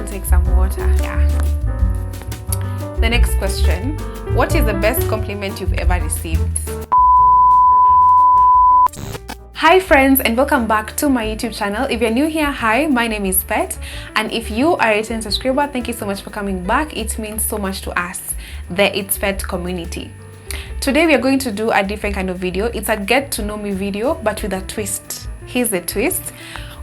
take some water. Yeah. The next question. What is the best compliment you've ever received? Hi friends, and welcome back to my YouTube channel. If you're new here, hi, my name is Pet, and if you are a return subscriber, thank you so much for coming back. It means so much to us, the It's Pet community. Today we are going to do a different kind of video. It's a get to know me video, but with a twist. Here's the twist.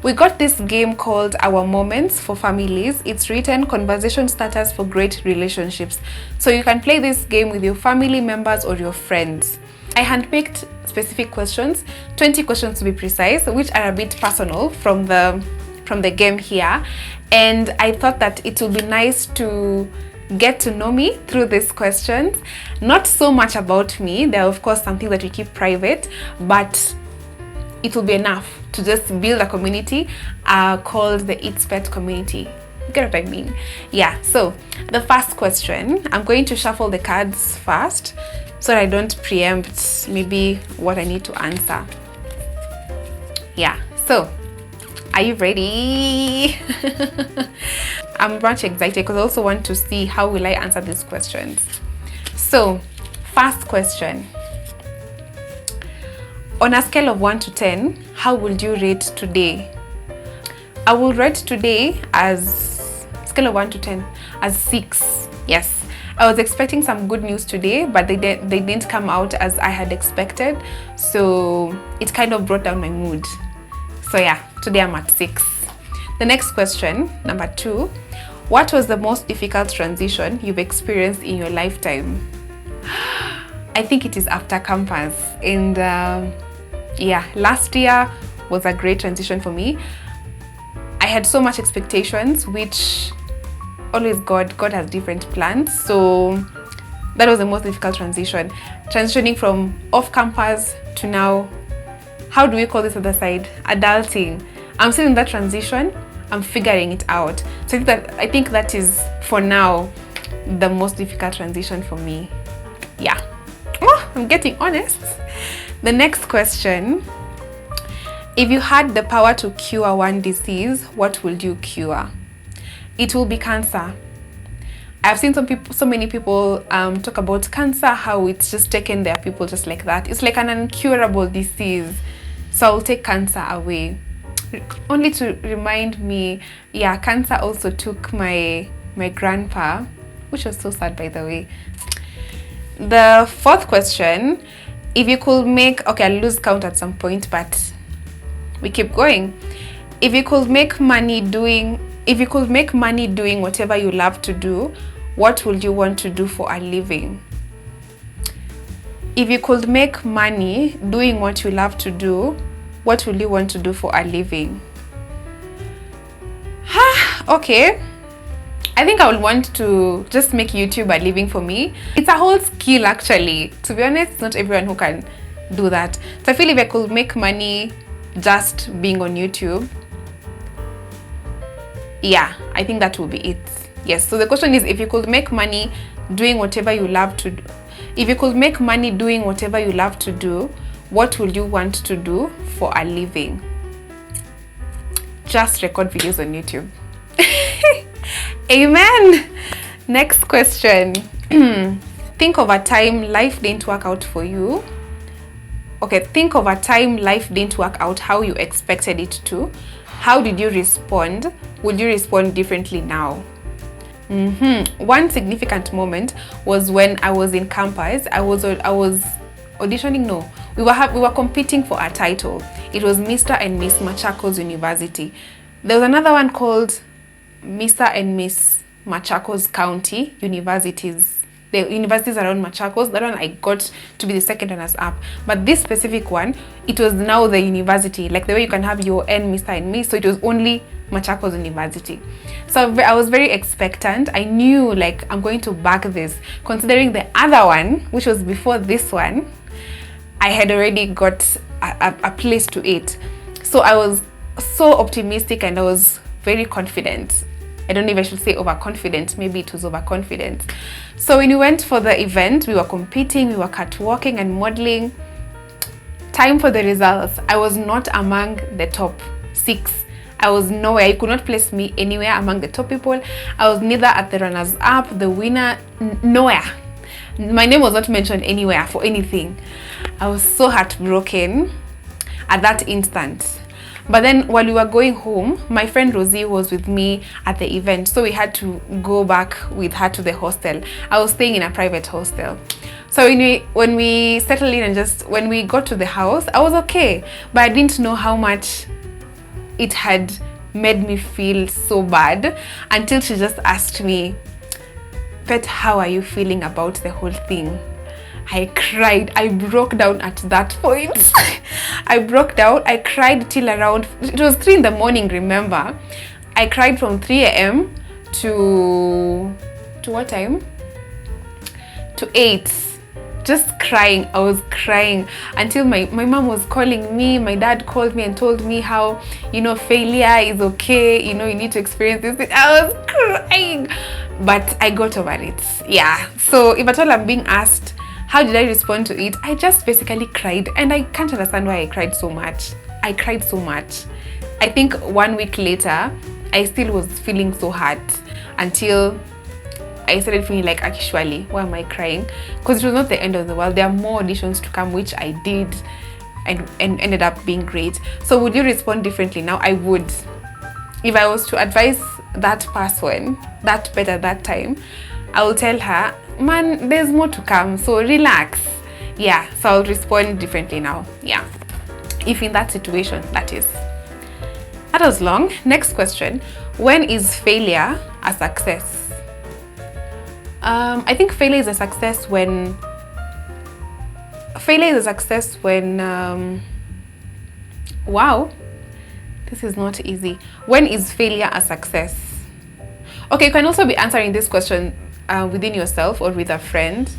We got this game called Our Moments for Families. It's written conversation starters for great relationships. So you can play this game with your family members or your friends. I handpicked specific questions, 20 questions to be precise, which are a bit personal from the game here. And I thought that it would be nice to get to know me through these questions. Not so much about me. There are of course some things that we keep private, but it will be enough to just build a community called the It's Pet community. You get what I mean? Yeah, so the first question, I'm going to shuffle the cards first so that I don't preempt maybe what I need to answer. Yeah, so are you ready? I'm much excited because I also want to see how will I answer these questions. So, first question. On a scale of 1 to 10, how would you rate today? I will rate today as scale of 1 to 10 as 6. Yes. I was expecting some good news today, but they didn't come out as I had expected. So it kind of brought down my mood. So yeah, today I'm at 6. The next question, number 2. What was the most difficult transition you've experienced in your lifetime? I think it is after campus. And yeah, last year was a great transition for me. I had so much expectations, which always God has different plans. So that was the most difficult transition. Transitioning from off campus to now, how do we call this other side? Adulting. I'm still in that transition. I'm figuring it out. So I think that is, for now, the most difficult transition for me. Yeah. Oh, I'm getting honest. The next question. If you had the power to cure one disease, what would you cure? It will be cancer. I've seen so many people talk about cancer, how it's just taken their people just like that. It's like an incurable disease. So I'll take cancer away. Only to remind me, yeah, cancer also took my grandpa, which was so sad, by the way. The fourth question, if you could make, okay, I'll lose count at some point, but we keep going. If you could make money doing whatever you love to do, what would you want to do for a living? If you could make money doing what you love to do, what will you want to do for a living? Okay. I think I would want to just make YouTube a living for me. It's a whole skill actually. To be honest, not everyone who can do that. So I feel if I could make money just being on YouTube, yeah, I think that will be it. Yes, so the question is, if you could make money doing whatever you love to do, if you could make money doing whatever you love to do, what would you want to do for a living? Just record videos on YouTube. Amen. Next question. Think of a time life didn't work out for you. Okay, think of a time life didn't work out how you expected it to. How did you respond? Would you respond differently now? One significant moment was when I was in campus. I was auditioning. No, we were competing for a title. It was Mr. and Miss Machakos University. There was another one called Mr. and Miss Machakos County Universities. The universities around Machakos. That one I got to be the second runners up. But this specific one, it was now the university, like the way you can have your N, Mr. and Miss. So it was only Machakos University. So I was very expectant. I knew like I'm going to back this, considering the other one, which was before this one, I had already got a place to it. So I was so optimistic and I was very confident. I don't know if I should say overconfident. Maybe it was overconfident. So when we went for the event, we were competing, we were catwalking and modeling. Time for the results. I was not among the top 6. I was nowhere. You could not place me anywhere among the top people. I was neither at the runners up, the winner, nowhere. My name was not mentioned anywhere for anything. I was so heartbroken at that instant. But then while we were going home, my friend Rosie was with me at the event, so we had to go back with her to the hostel. I was staying in a private hostel. So when we settled in and just when we got to the house, I was okay, but I didn't know how much it had made me feel so bad until she just asked me, Pet, how are you feeling about the whole thing? I cried. I broke down at that point. I broke down. I cried till around, it was 3 in the morning, remember? I cried from 3 a.m. to what time? To 8. Just crying. I was crying until my mom was calling me. My dad called me and told me how, failure is okay. You need to experience this. I was crying. But I got over it. Yeah. So if at all I'm being asked, how did I respond to it? I just basically cried, and I can't understand why I cried so much. I cried so much. I think 1 week later, I still was feeling so hurt until I started feeling like, actually, why am I crying? Because it was not the end of the world. There are more auditions to come, which I did and ended up being great. So would you respond differently now? I would. If I was to advise that person, that Pet at that time, I will tell her, man, there's more to come, so relax. Yeah, so I'll respond differently now. Yeah, if in that situation, that is. That was long. Next question. When is failure a success? I think failure is a success when wow, this is not easy. When is failure a success? Okay, you can also be answering this question within yourself or with a friend.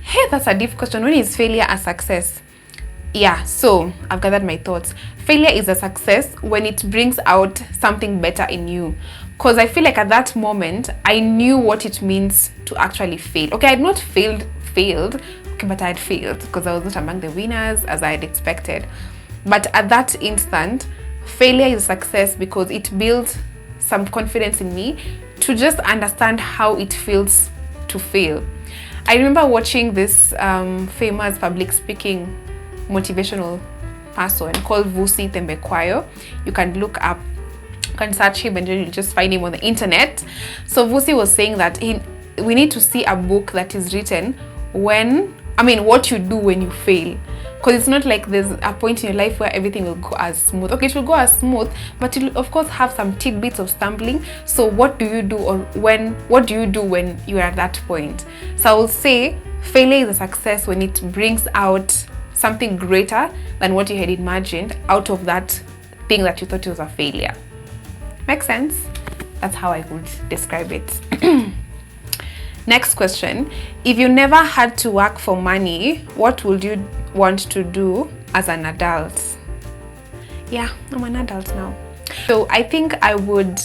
Hey, that's a deep question. When is failure a success? Yeah, so I've gathered my thoughts. Failure is a success when it brings out something better in you. Because I feel like at that moment, I knew what it means to actually fail. Okay, I had not failed, okay, but I had failed because I was not among the winners as I had expected. But at that instant, failure is a success because it builds some confidence in me to just understand how it feels to fail. I remember watching this famous public speaking motivational person called Vusi Thembekwayo. You can look up, you can search him and you'll just find him on the internet. So Vusi was saying that we need to see a book that is written what you do when you fail. Because it's not like there's a point in your life where everything will go as smooth. Okay, it will go as smooth, but you'll of course have some tidbits of stumbling. So what do you do what do you do when you're at that point? So I will say failure is a success when it brings out something greater than what you had imagined out of that thing that you thought was a failure. Makes sense? That's how I would describe it. Next question. If you never had to work for money, what would you want to do as an adult? Yeah, I'm an adult now. So I think I would,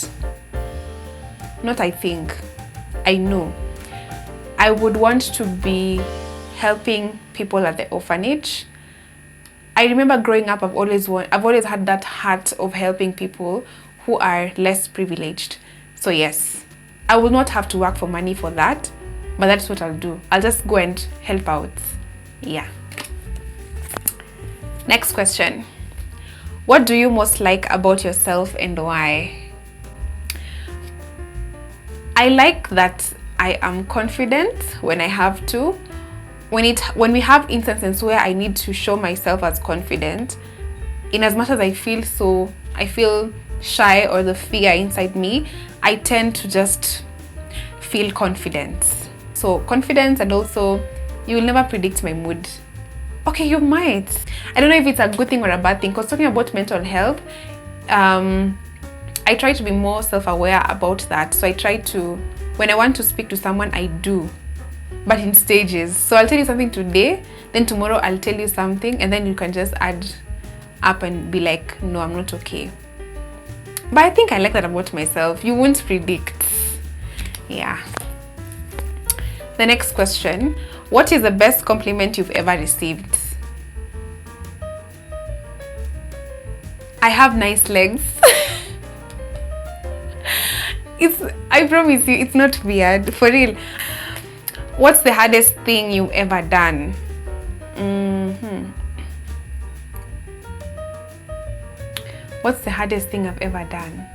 I know. I would want to be helping people at the orphanage. I remember growing up, I've always had that heart of helping people who are less privileged. So yes, I will not have to work for money for that, but that's what I'll do. I'll just go and help out. Yeah. Next question. What do you most like about yourself and why? I like that I am confident when I have to. When we have instances where I need to show myself as confident, in as much as I feel shy or the fear inside me, I tend to just feel confidence. So confidence, and also you will never predict my mood. Okay, you might. I don't know if it's a good thing or a bad thing, because talking about mental health, I try to be more self-aware about that. So I try to, when I want to speak to someone, I do, but in stages. So I'll tell you something today, then tomorrow I'll tell you something, and then you can just add up and be like, no, I'm not okay. But I think I like that about myself. You won't predict. Yeah. The next question. What is the best compliment you've ever received? I have nice legs. I promise you, it's not weird. For real. What's the hardest thing you've ever done? What's the hardest thing I've ever done?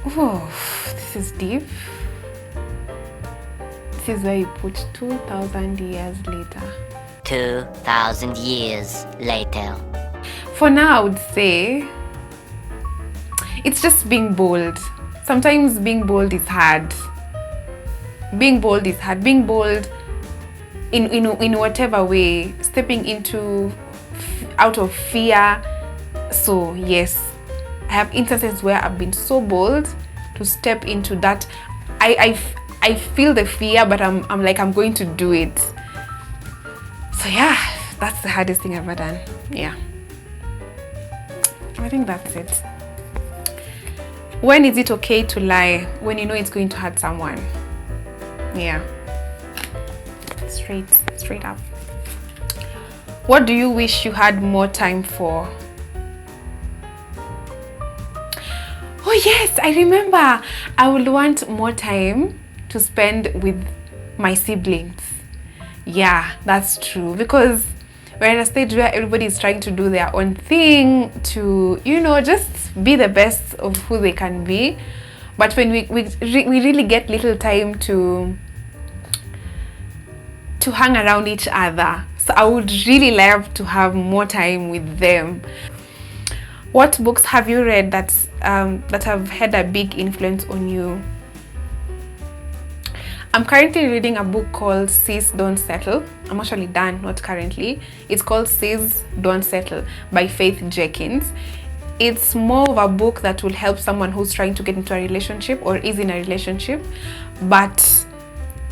Oh, this is deep. This is where you put 2,000 years later. 2,000 years later. For now, I would say it's just being bold. Sometimes being bold is hard. Being bold is hard. Being bold in whatever way, stepping into out of fear. So yes, I have instances where I've been so bold to step into that. I feel the fear, but I'm like, I'm going to do it. So yeah, that's the hardest thing I've ever done. Yeah, I think that's it. When is it okay to lie? When you know it's going to hurt someone. Yeah, straight up. What do you wish you had more time for? Oh yes, I remember. I would want more time to spend with my siblings. Yeah, that's true, because we're at a stage where everybody is trying to do their own thing to, you know, just be the best of who they can be. But when we really get little time to hang around each other. So I would really love to have more time with them. What books have you read that have had a big influence on you? I'm currently reading a book called Sis Don't Settle. I'm actually done, not currently. It's called Sis Don't Settle by Faith Jenkins. It's more of a book that will help someone who's trying to get into a relationship or is in a relationship, but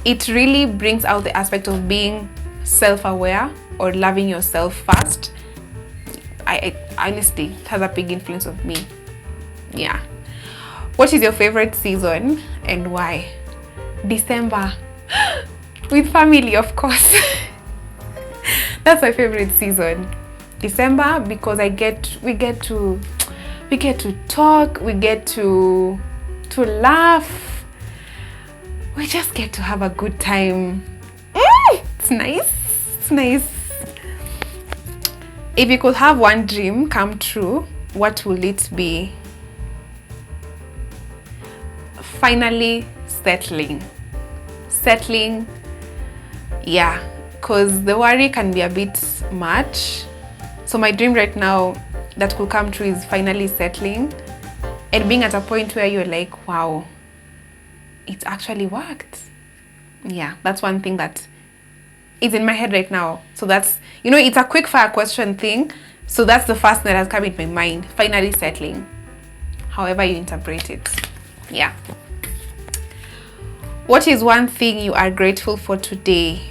it really brings out the aspect of being self-aware or loving yourself first. I honestly, it has a big influence on me. Yeah. What is your favorite season and why? December. With family, of course. That's my favorite season. December, because we get to talk, we get to laugh. We just get to have a good time. It's nice. It's nice. If you could have one dream come true, what will it be? Finally settling. Yeah, because the worry can be a bit much. So my dream right now that could come true is finally settling and being at a point where you're like, wow, it actually worked. Yeah, that's one thing that is in my head right now. So that's, you know, it's a quick fire question thing. So that's the first thing that has come in my mind. Finally settling. However you interpret it. Yeah. What is one thing you are grateful for today?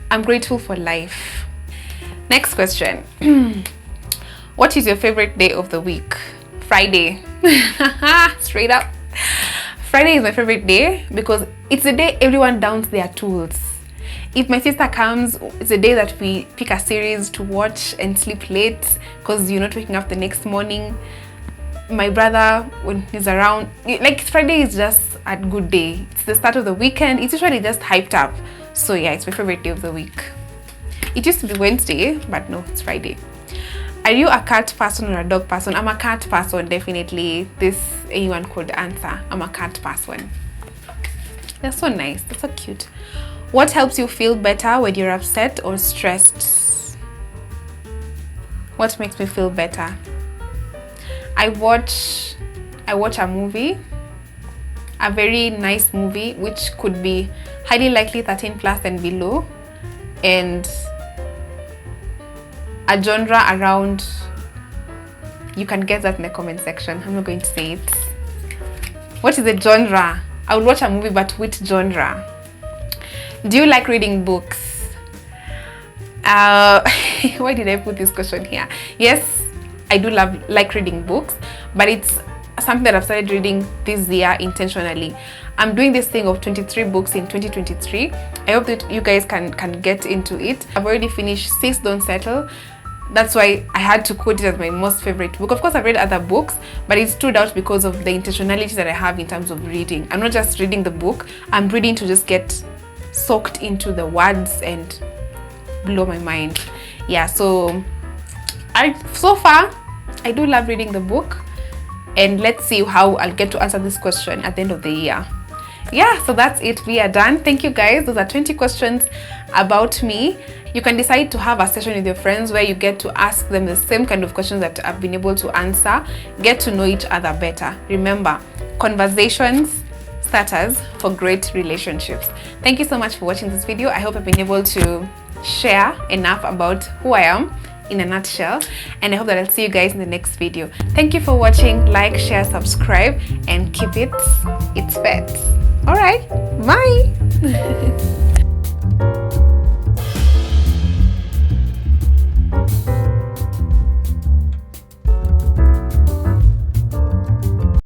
I'm grateful for life. Next question. What is your favorite day of the week? Friday. Straight up. Friday is my favorite day because it's the day everyone downs their tools. If my sister comes, it's the day that we pick a series to watch and sleep late because you're not waking up the next morning. My brother, when he's around, like Friday is just a good day. It's the start of the weekend. It's usually just hyped up. So yeah, it's my favorite day of the week. It used to be Wednesday, but no, it's Friday. Are you a cat person or a dog person? I'm a cat person, definitely. This anyone could answer. I'm a cat person. They're so nice. They're so cute. What helps you feel better when you're upset or stressed? What makes me feel better? I watch a movie, a very nice movie, which could be highly likely 13 plus and below, and a genre around, you can guess that in the comment section. I'm not going to say it. What is the genre? I would watch a movie, but which genre? Do you like reading books? Why did I put this question here? Yes, I do like reading books, but it's something that I've started reading this year intentionally. I'm doing this thing of 23 books in 2023. I hope that you guys can get into it. I've already finished Sis Don't Settle. that's why I had to quote it as my most favorite book. Of course, I've read other books, but it stood out because of the intentionality that I have in terms of reading. I'm not just reading the book, I'm reading to just get soaked into the words and blow my mind. Yeah, so so far I do love reading the book, and let's see how I'll get to answer this question at the end of the year. Yeah, so that's it. We are done. Thank you guys. Those are 20 questions about me. You can decide to have a session with your friends where you get to ask them the same kind of questions that I've been able to answer. Get to know each other better. Remember, conversations starters for great relationships. Thank you so much for watching this video. I hope I've been able to share enough about who I am in a nutshell, and I hope that I'll see you guys in the next video. Thank you for watching. Like, share, subscribe, and keep it's pets. All right, bye.